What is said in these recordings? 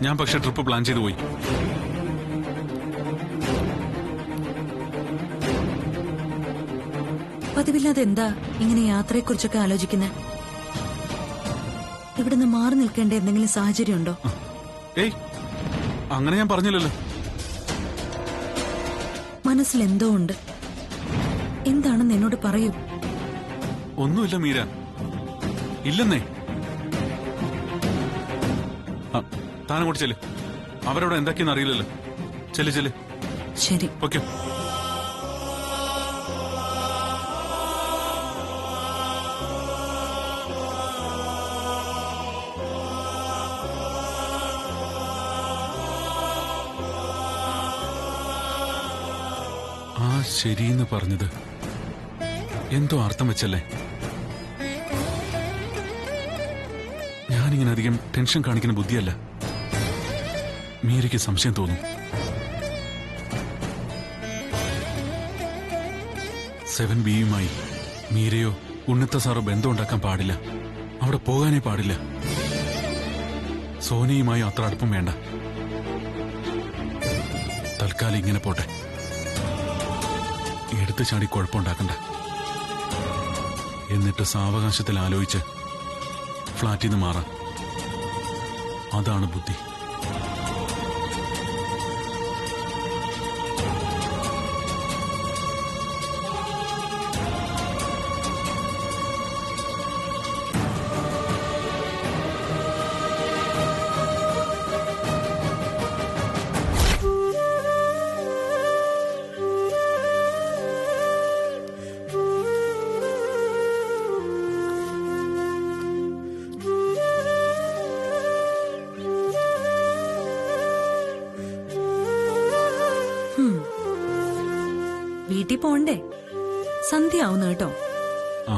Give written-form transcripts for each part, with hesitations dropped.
ഞാൻ പക്ഷെ trip plan ചെയ്തു പോയി. പതിവില്ലാതെ എന്താ ഇങ്ങനെ യാത്രയെക്കുറിച്ചൊക്കെ ആലോചിക്കുന്നത്? ഇവിടുന്ന് മാറി നിൽക്കേണ്ട എന്തെങ്കിലും സാഹചര്യം ഉണ്ടോ? ഏയ്, അങ്ങനെ ഞാൻ പറഞ്ഞില്ലല്ലോ. മനസ്സിൽ എന്തോ ഉണ്ട്. എന്താണെന്ന് എന്നോട് പറയൂ. ഒന്നുമില്ല മീര, ഇല്ലെന്നേ. താനങ്ങോട്ട് ചെല്ല്. അവരവിടെ എന്തൊക്കെയെന്ന് അറിയില്ലല്ലോ. ചെല്ല് ചെല്ല്. ശരി, ഓക്കെ. ആ ശരിയെന്ന് പറഞ്ഞത് എന്തോ അർത്ഥം വെച്ചല്ലേ? ഞാനിങ്ങനെ അധികം ടെൻഷൻ കാണിക്കുന്ന ബുദ്ധിയല്ല. മീരയ്ക്ക് സംശയം തോന്നും. 7Bയുമായി മീരയോ ഉണ്ണിത്ത സാറോ ബന്ധമുണ്ടാക്കാൻ പാടില്ല. അവിടെ പോകാനേ പാടില്ല. സോനയുമായി അത്ര അടുപ്പം വേണ്ട. തൽക്കാലം ഇങ്ങനെ പോട്ടെ. എടുത്തു ചാടി കുഴപ്പമുണ്ടാക്കണ്ട. എന്നിട്ട് സാവകാശത്തിൽ ആലോചിച്ച് ഫ്ളാറ്റിൽ നിന്ന് മാറാം. അതാണ് ബുദ്ധി. വീട്ടിൽ പോണ്ടേ? സന്ധ്യ ആവുന്നു കേട്ടോ. ആ,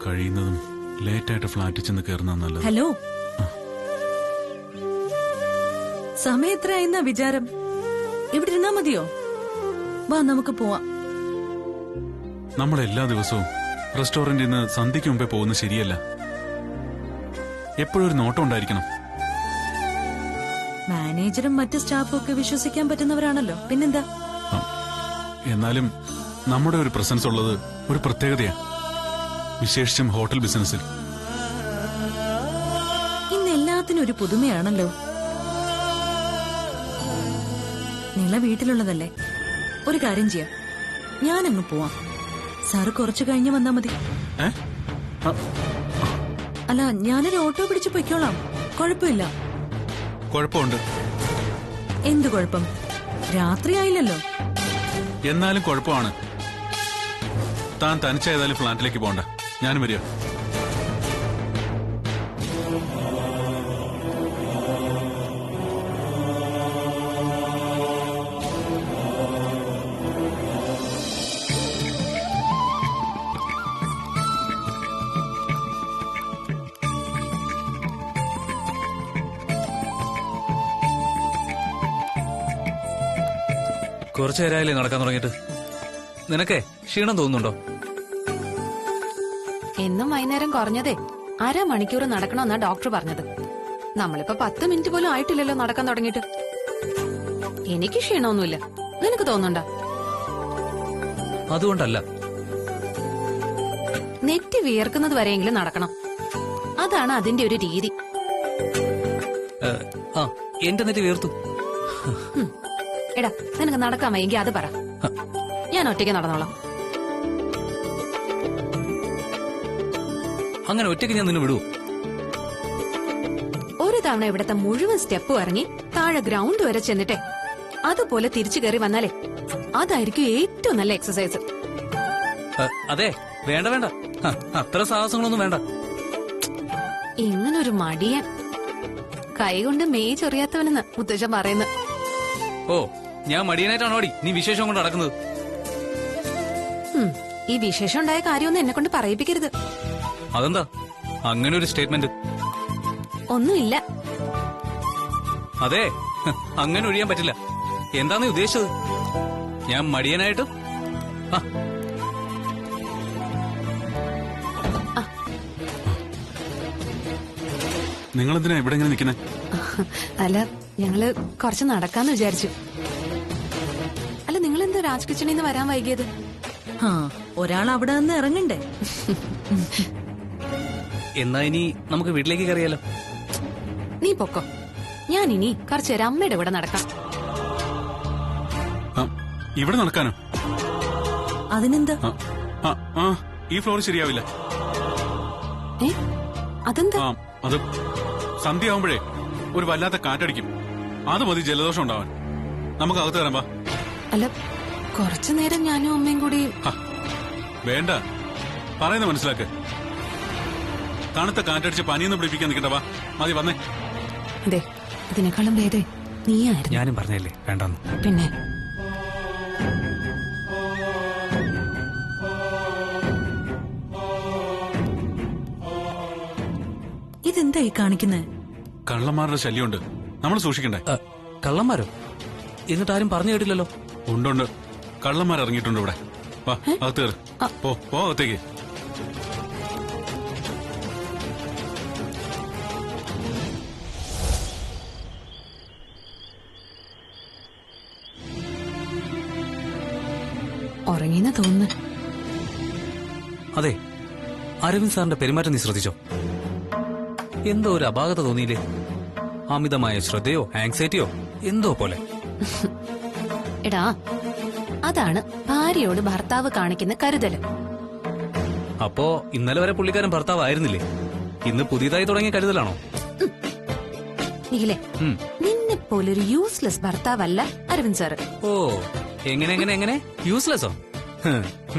കഴിയുന്നതും ലേറ്റായിട്ട് ഫ്ലാറ്റിൽ ചെന്ന് കയറുന്ന നല്ലത്. ഹലോ, സമയം എത്രയായിരുന്ന വിചാരം? ഇവിടെ ഇരുന്നാ മതിയോ? വാ, നമുക്ക് പോവാം. നമ്മൾ എല്ലാ ദിവസവും റെസ്റ്റോറന്റിൽ നിന്ന് സന്ധ്യയ്ക്ക് മുമ്പേ പോകുന്നത് ശരിയല്ല. എപ്പോഴും ഒരു നോട്ടം ഉണ്ടായിരിക്കണം. മാനേജറും മറ്റ് സ്റ്റാഫും ഒക്കെ വിശ്വസിക്കാൻ പറ്റുന്നവരാണല്ലോ, പിന്നെന്താ? എന്നാലും നമ്മുടെ ഒരു പ്രസൻസ് ഉള്ളത് ഒരു പ്രത്യേകതയാ, വിശേഷിച്ചും ഹോട്ടൽ ബിസിനസ്സിൽ. ഇന്ന് എല്ലാത്തിനും ഒരു പുതുമയാണല്ലോ. നിള വീട്ടിലുള്ളതല്ലേ? ഒരു കാര്യം ചെയ്യാം, ഞാനങ്ങ് പോവാം. സാറ് കുറച്ചു കഴിഞ്ഞ് വന്നാ മതി. അല്ല, ഞാനൊരു ഓട്ടോ പിടിച്ച് പൊയ്ക്കോളാം. കുഴപ്പമില്ല. കുഴപ്പമുണ്ട്. എന്ത് കുഴപ്പം? രാത്രിയായില്ലല്ലോ. എന്നാലും കുഴപ്പമാണ്. താൻ തനിച്ചായതായാലും ഫ്ലാറ്റിലേക്ക് പോകണ്ട, ഞാനും വരിക. കുറച്ചു നേരമായില്ലേ നടക്കാൻ തുടങ്ങിയിട്ട്? നിനക്കേ ക്ഷീണം തോന്നുന്നുണ്ടോ? എന്നും വൈകുന്നേരം കുറഞ്ഞതേ അരമണിക്കൂർ നടക്കണമെന്നാ ഡോക്ടർ പറഞ്ഞത്. നമ്മളിപ്പോ 10 മിനിറ്റ് പോലും ആയിട്ടില്ലല്ലോ നടക്കാൻ തുടങ്ങിയിട്ട്. എനിക്ക് ക്ഷീണമൊന്നുമില്ല. നിനക്ക് തോന്നുന്നുണ്ടോ? അതുകൊണ്ടല്ല, നെറ്റി വിയർക്കുന്നത് വരെയെങ്കിലും നടക്കണം. അതാണ് അതിന്റെ ഒരു രീതി. എന്റെ നെറ്റി വീർത്തു. എടാ, നിനക്ക് നടക്കാൻ വയ്യെങ്കിൽ അത് പറ, ഞാൻ ഒറ്റയ്ക്ക് നടന്നോളാം. അങ്ങനെ ഒറ്റയ്ക്ക് ഞാൻ നിന്നെ വിടുവോ? ഒരു തവണ ഇവിടത്തെ മുഴുവൻ സ്റ്റെപ്പ് ഇറങ്ങി താഴെ ഗ്രൗണ്ട് വരെ ചെന്നിട്ടേ അതുപോലെ തിരിച്ചു കയറി വന്നാലേ അതായിരിക്കും ഏറ്റവും നല്ല എക്സസൈസ്. അതെ, വേണ്ട വേണ്ട, അത്ര സാഹസങ്ങളൊന്നും വേണ്ട. ഇങ്ങനൊരു മടിയൻ, കൈകൊണ്ട് മെയ് ചൊറിയാത്തവനെന്ന് മുത്തശ്ശൻ പറയുന്നു. ഓ, ഞാൻ മടിയനായിട്ടാണോ നീ വിശേഷം കൊണ്ട് നടക്കുന്നത്? ഈ വിശേഷം ഉണ്ടായ കാര്യമൊന്നും എന്നെ കൊണ്ട് പറയിപ്പിക്കരുത്. അതെന്താ അങ്ങനെ ഒരു സ്റ്റേറ്റ്മെന്റ്? ഒന്നുമില്ല. അതെ, അങ്ങനെ ഒഴിയാൻ പറ്റില്ല. എന്താ നീ ഉദ്ദേശിച്ചത്? ഞാൻ മടിയനായിട്ട്? നിങ്ങളെന്തിനാ ഇവിടെ ഇങ്ങനെ നിൽക്കുന്നേ? അല്ല, ഞങ്ങള് കുറച്ച് നടക്കാന്ന് വിചാരിച്ചു. അല്ല, നിങ്ങളെന്താ രാജ് കിച്ചണിൽ നിന്ന് വരാൻ വൈകിയത്? ആ, ഒരാൾ അവിടെ നിന്ന് ഇറങ്ങണ്ടേ? എന്നാ ഇനി നമുക്ക് വീട്ടിലേക്ക് കയറിയാലോ? നീ പൊക്കോ, ഞാൻ ഇനി കുറച്ചു നേരം അമ്മയുടെ കൂടെ നടക്കാം. ആ, ഇവിടെ നടക്കാനോ? അതിനെന്താ? ആ, ആ, ഈ ഫ്ലോർ ശരിയാവില്ല. ഏ, അതെന്താ? ആ, അത് സന്ധ്യയാവുമ്പോഴേ ഒരു വല്ലാത്ത കാറ്റടിക്കും. അത് മതി ജലദോഷം ഉണ്ടാവാൻ. നമുക്ക് അകത്ത് കയറാം, വാ. അല്ല, കുറച്ചു നേരം ഞാനും അമ്മയും കൂടി. വേണ്ട, പറയുന്ന മനസ്സിലാക്ക്. തണുത്ത കാറ്റടിച്ച് പനിയൊന്നും പിടിപ്പിക്കാൻ നിൽക്കണ്ട, വാ. മതി, വന്നേ. അതെ, ഇതിനേക്കാളും ഭേദേ നീയായിരുന്നു. ഞാനും പറഞ്ഞല്ലേ വേണ്ടെന്ന്. പിന്നെ ഇതെന്താ ഈ കാണിക്കുന്നത്? കള്ളന്മാരുടെ ശല്യമുണ്ട്, നമ്മൾ സൂക്ഷിക്കണ്ടേ? കള്ളന്മാരോ? എന്നിട്ട് ആരും പറഞ്ഞു കേട്ടില്ലല്ലോ. ഉണ്ടുണ്ട്, കള്ളന്മാർ ഇറങ്ങിയിട്ടുണ്ട് ഇവിടെ. വാ, അകത്ത് കയറ്. പോ അകത്തേക്ക്. ഉറങ്ങിന്ന് തോന്നുന്നു. അതെ, അരവിന്ദ് സാറിന്റെ പെരുമാറ്റം നീ ശ്രദ്ധിച്ചോ? എന്തോ ഒരു അപാകത തോന്നിയില്ലേ? അമിതമായ ശ്രദ്ധയോ ആങ്സൈറ്റിയോ എന്തോ പോലെ. എടാ, അതാണ് ഭാര്യയോട് ഭർത്താവ് കാണിക്കുന്ന കരുതല്. അപ്പോ ഇന്നലെ വരെ പുള്ളിക്കാരൻ ഭർത്താവായിരുന്നില്ലേ? ഇന്ന് പുതിയതായി തുടങ്ങിയ കരുതലാണോ? നിഖിലേ, നിന്നെ പോലൊരു യൂസ്ലെസ് ഭർത്താവല്ല അരവിന്ദ് സാറ്. ഓ, എങ്ങനെ യൂസ്ലെസ്സോ?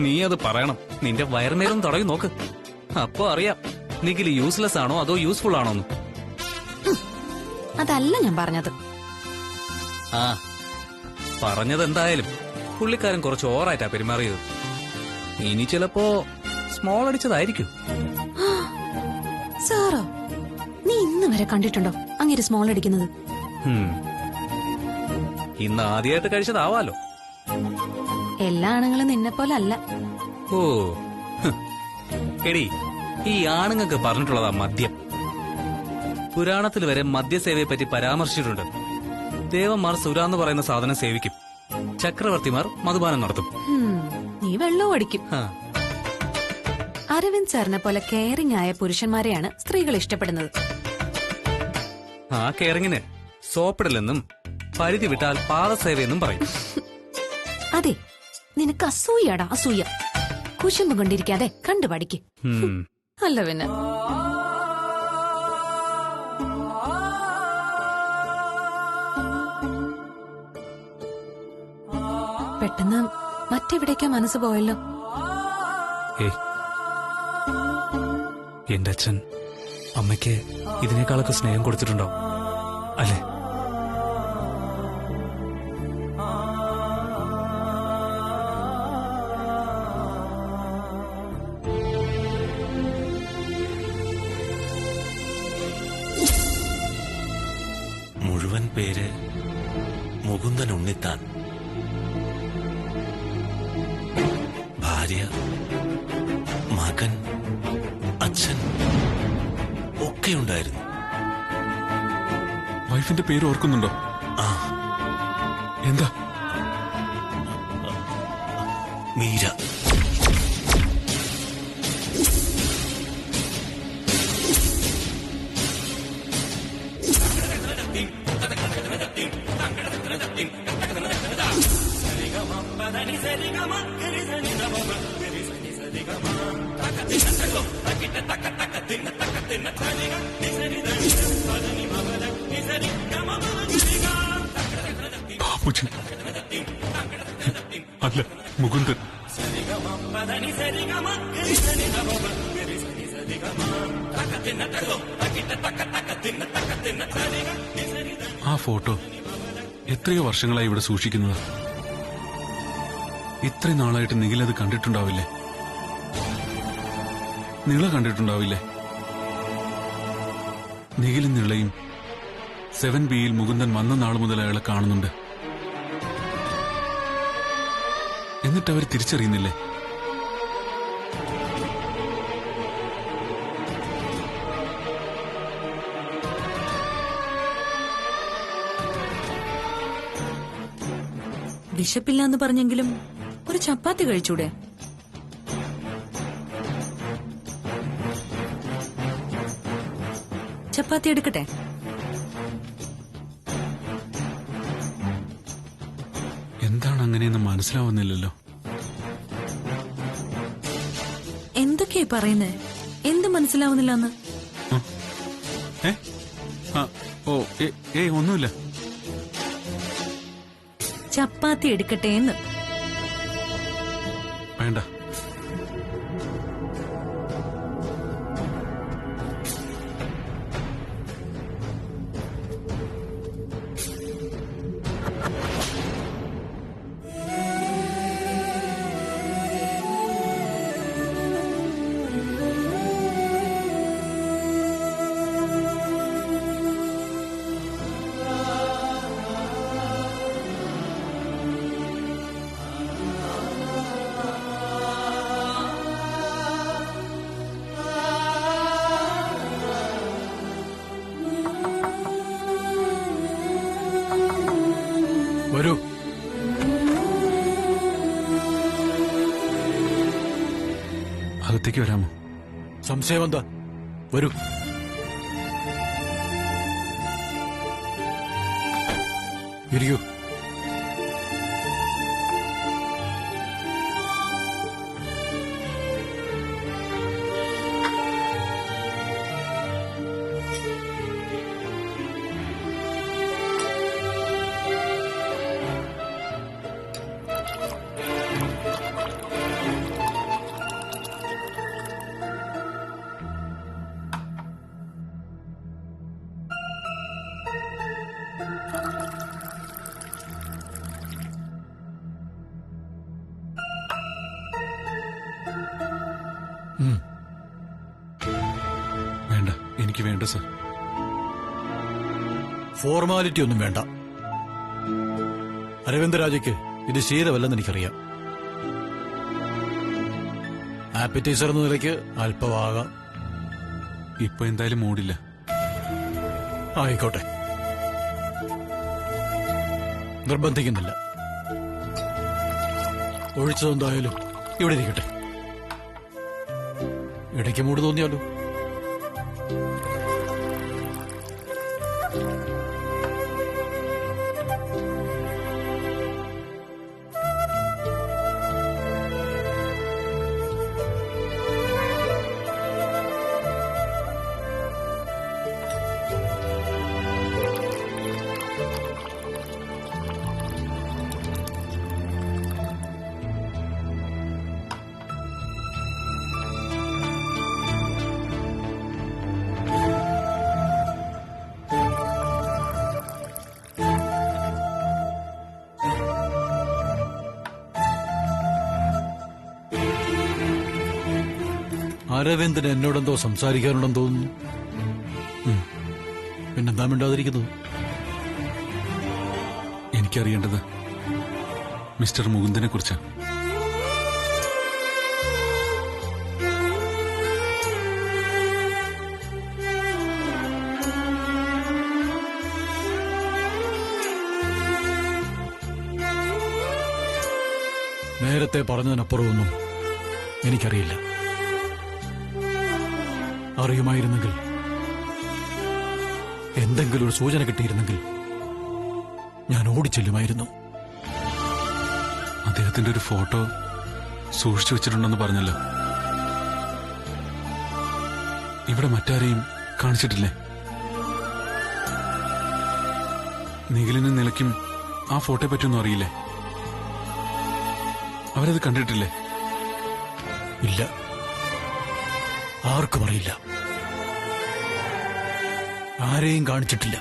നീ അത് പറയണം. നിന്റെ വയറുമേലും തുടങ്ങി നോക്ക്. അപ്പോ അറിയാം നിഖിൽ യൂസ്ലെസ് ആണോ അതോ യൂസ്ഫുൾ ആണോന്ന്. അതല്ല ഞാൻ പറഞ്ഞത്. ആ, പറഞ്ഞത് എന്തായാലും പുള്ളിക്കാരൻ കുറച്ച് ഓവറായിട്ടാ പെരുമാറിയത്. ഇനി ചിലപ്പോ സ്മോൾ അടിച്ചതായിരിക്കും. സാറോ, നീ ഇന്ന് വരെ കണ്ടിട്ടുണ്ടോ അങ്ങനെ സ്മോൾ അടിക്കുന്നത്? ഇന്ന് ആദ്യമായിട്ട് കഴിച്ചതാവാലോ. എല്ലാ ആണുങ്ങളും നിന്നെ പോലെ അല്ല. ഓ, എടി, ഈ ആണുങ്ങൾക്ക് പറഞ്ഞിട്ടുള്ളതാ മദ്യം. പുരാണത്തിൽ വരെ മദ്യസേവയെ പറ്റി പരാമർശിച്ചിട്ടുണ്ട്. ദേവന്മാർ സുര എന്ന് പറയുന്ന സാധനം സേവിക്കും, ചക്രവർത്തിമാർ മധുപാനം നടത്തും. നീ വെള്ളവും അടിക്കും. അരവിന്ദ് സാറിനെ പോലെ കെയറിംഗ് ആയ പുരുഷന്മാരെയാണ് സ്ത്രീകൾ ഇഷ്ടപ്പെടുന്നത്. ആ കെയറിങ്ങിന് സോപ്പിടലെന്നും പരിധി വിട്ടാൽ പാദസേവയെന്നും പറയും. അതെ, നിനക്ക് അസൂയാടാ, അസൂയ. കുശുമ്പ് കൊണ്ടിരിക്കാതെ കണ്ടു പഠിക്ക്. അല്ല പിന്നെ. പെട്ടെന്ന് മറ്റെവിടേക്കാ മനസ്സ് പോയല്ലോ. എന്റെ അച്ഛൻ അമ്മയ്ക്ക് ഇതിനേക്കാളൊക്കെ സ്നേഹം കൊടുത്തിട്ടുണ്ടോ അല്ലേ? മുഴുവൻ പേര് മുകുന്ദൻ ഉണ്ണിത്താൻ. ഭാര്യ, മകൻ, അച്ഛൻ ഒക്കെയുണ്ടായിരുന്നു. വൈഫിന്റെ പേര് ഓർക്കുന്നുണ്ടോ? ആ, എന്താ? മീര. ബാബുജി അല്ല, മുകുന്ദൻ. ആ ഫോട്ടോ എത്രയോ വർഷങ്ങളായി ഇവിടെ സൂക്ഷിക്കുന്നത്. ഇത്രയും നാളായിട്ട് നിഖിലത് കണ്ടിട്ടുണ്ടാവില്ലേ? നിള കണ്ടിട്ടുണ്ടാവില്ലേ? നിഖിലും നിളയും 7Bയിൽ മുകുന്ദൻ വന്ന നാൾ മുതൽ അയാളെ കാണുന്നുണ്ട്. എന്നിട്ട് അവർ തിരിച്ചറിയുന്നില്ലേ? വിശപ്പില്ലാന്ന് പറഞ്ഞെങ്കിലും ഒരു ചപ്പാത്തി കഴിച്ചൂടെ? ചപ്പാത്തി എടുക്കട്ടെ? എന്താണ് അങ്ങനെയെന്ന് മനസ്സിലാവുന്നില്ലല്ലോ. എന്തൊക്കെയാ പറയുന്നേ? എന്ത് മനസ്സിലാവുന്നില്ലെന്ന്? ഏ ആ, ഓ ഒന്നുമില്ല. ചപ്പാത്തി എടുക്കട്ടെ എന്ന്. വേണ്ട. വരൂ. അകത്തേക്ക് വരാമോ? സംശയം എന്താ? വരൂ. ഇരിക്കൂ. വേണ്ട, എനിക്ക് വേണ്ട സർ. ഫോർമാലിറ്റി ഒന്നും വേണ്ട. അരവിന്ദരാജയ്ക്ക് ഇത് ശീലമല്ലെന്ന് എനിക്കറിയാം. ആപ്പറ്റൈസർ എന്ന നിലയ്ക്ക് അല്പമാകാം. ഇപ്പൊ എന്തായാലും മൂടില്ല. ആയിക്കോട്ടെ, നിർബന്ധിക്കുന്നില്ല. ഒഴിച്ചതെന്തായാലും ഇവിടെ ഇരിക്കട്ടെ. ഇടയ്ക്ക് മൂട് തോന്നിയാലോ? അരവിന്ദന് എന്നോടെന്തോ സംസാരിക്കാനുണ്ടെന്ന് തോന്നുന്നു. പിന്നെന്താ മിണ്ടാതിരിക്കുന്നത്? എനിക്കറിയേണ്ടത് മിസ്റ്റർ മുകുന്ദനെ കുറിച്ചാണ്. നേരത്തെ പറഞ്ഞതിനപ്പുറമൊന്നും എനിക്കറിയില്ല. അറിയുമായിരുന്നെങ്കിൽ, എന്തെങ്കിലും ഒരു സൂചന കിട്ടിയിരുന്നെങ്കിൽ ഞാൻ ഓടിച്ചെല്ലുമായിരുന്നു. അദ്ദേഹത്തിന്റെ ഒരു ഫോട്ടോ സൂക്ഷിച്ചു വെച്ചിട്ടുണ്ടെന്ന് പറഞ്ഞല്ലോ. ഇവിടെ മറ്റാരെയും കാണിച്ചിട്ടില്ലേ? നിഖിലിനും നിലയ്ക്കും ആ ഫോട്ടോയെ പറ്റിയൊന്നും അറിയില്ലേ? അവരത് കണ്ടിട്ടില്ലേ? ഇല്ല, ആർക്കും അറിയില്ല. ആരെയും കാണിച്ചിട്ടില്ല.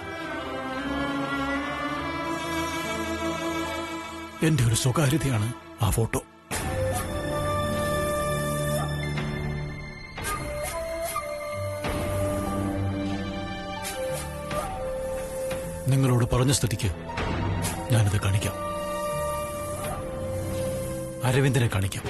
എന്റെ ഒരു സ്വകാര്യതയാണ് ആ ഫോട്ടോ. നിങ്ങളോട് പറഞ്ഞ സ്ഥിതിക്ക് ഞാനിത് കാണിക്കാം. അരവിന്ദനെ കാണിക്കാം.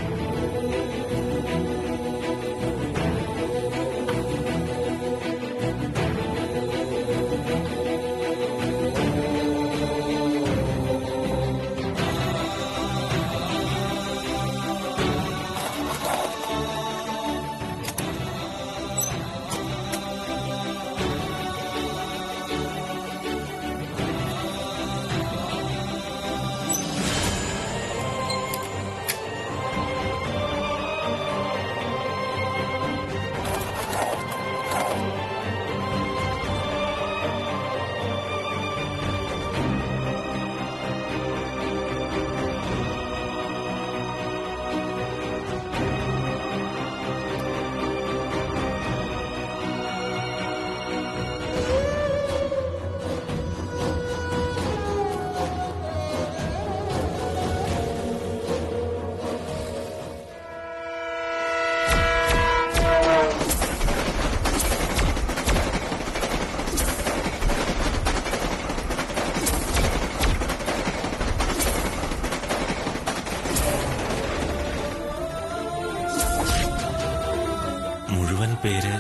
പേര്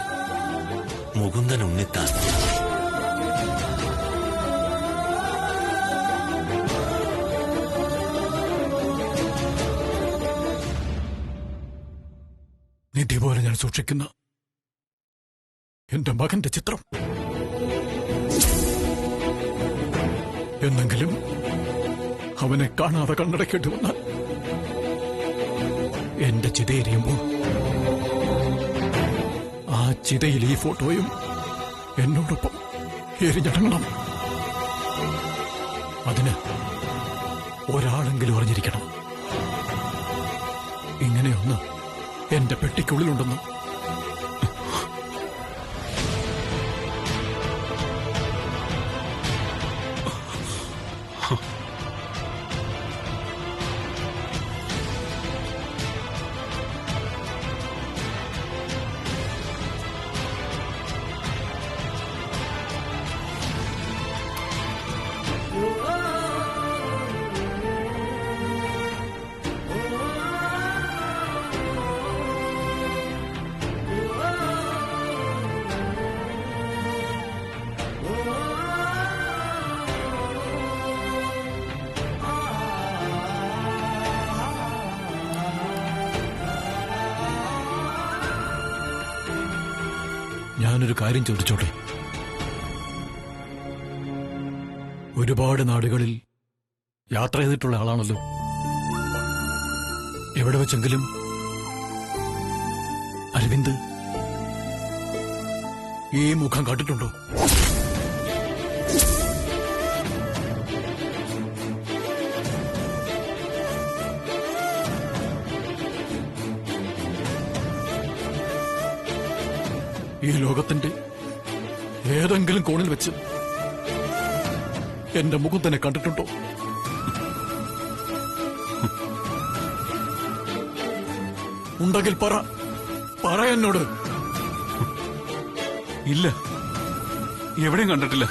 മുകുന്ദൻ ഉണ്ണിത്താൻ. നിധി പോലെ ഞാൻ സൂക്ഷിക്കുന്ന എന്റെ മകന്റെ ചിത്രം എന്നെങ്കിലും അവനെ കാണാതെ കണ്ണടക്കേണ്ടി വന്നാൽ എന്റെ ചിതയെരിയുമ്പോൾ ആ ചിതയിൽ ഈ ഫോട്ടോയും എന്നോടൊപ്പം എരിഞ്ഞടങ്ങണം. അതിന് ഒരാളെങ്കിലും അറിഞ്ഞിരിക്കണം ഇങ്ങനെയൊന്ന് എന്റെ പെട്ടിക്കുള്ളിലുണ്ടെന്ന്. ഞാനൊരു കാര്യം ചോദിച്ചോട്ടെ? ഒരുപാട് നാടുകളിൽ യാത്ര ചെയ്തിട്ടുള്ള ആളാണല്ലോ. എവിടെ വെച്ചെങ്കിലും അരവിന്ദ് ഈ മുഖം കണ്ടിട്ടുണ്ടോ? ഈ ലോകത്തിന്റെ ഏതെങ്കിലും കോണിൽ വെച്ച് എന്റെ മുകുന്ദനെ കണ്ടിട്ടുണ്ടോ? ഉണ്ടെങ്കിൽ പറ എന്നോട്. ഇല്ല, എവിടെയും കണ്ടിട്ടില്ല.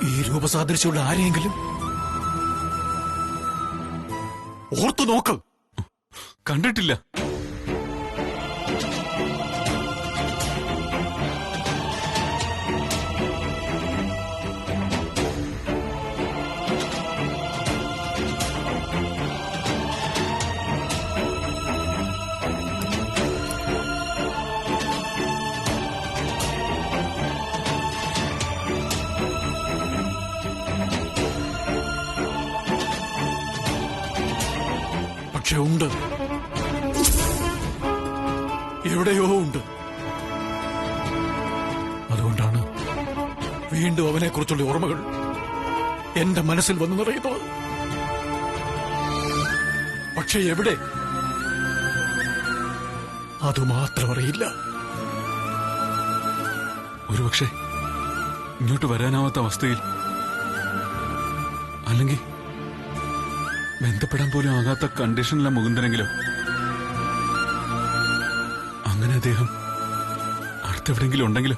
ഈ രൂപസാദൃശ്യമുള്ള ആരെയെങ്കിലും ഓർത്തു നോക്ക്. കണ്ടിട്ടില്ല. പക്ഷെ ഉണ്ട്, എവിടെയോ ഉണ്ട്. അതുകൊണ്ടാണ് വീണ്ടും അവനെക്കുറിച്ചുള്ള ഓർമ്മകൾ എന്റെ മനസ്സിൽ വന്നു നിറയുന്നത്. പക്ഷെ എവിടെ, അതുമാത്രം അറിയില്ല. ഒരുപക്ഷെ ഇങ്ങോട്ട് വരാനാവാത്ത അവസ്ഥയിൽ, അല്ലെങ്കിൽ ബന്ധപ്പെടാൻ പോലും ആകാത്ത കണ്ടീഷനിലെ മുകുന്ദനെങ്കിലോ. അങ്ങനെ അദ്ദേഹം അടുത്തെവിടെങ്കിലും ഉണ്ടെങ്കിലോ.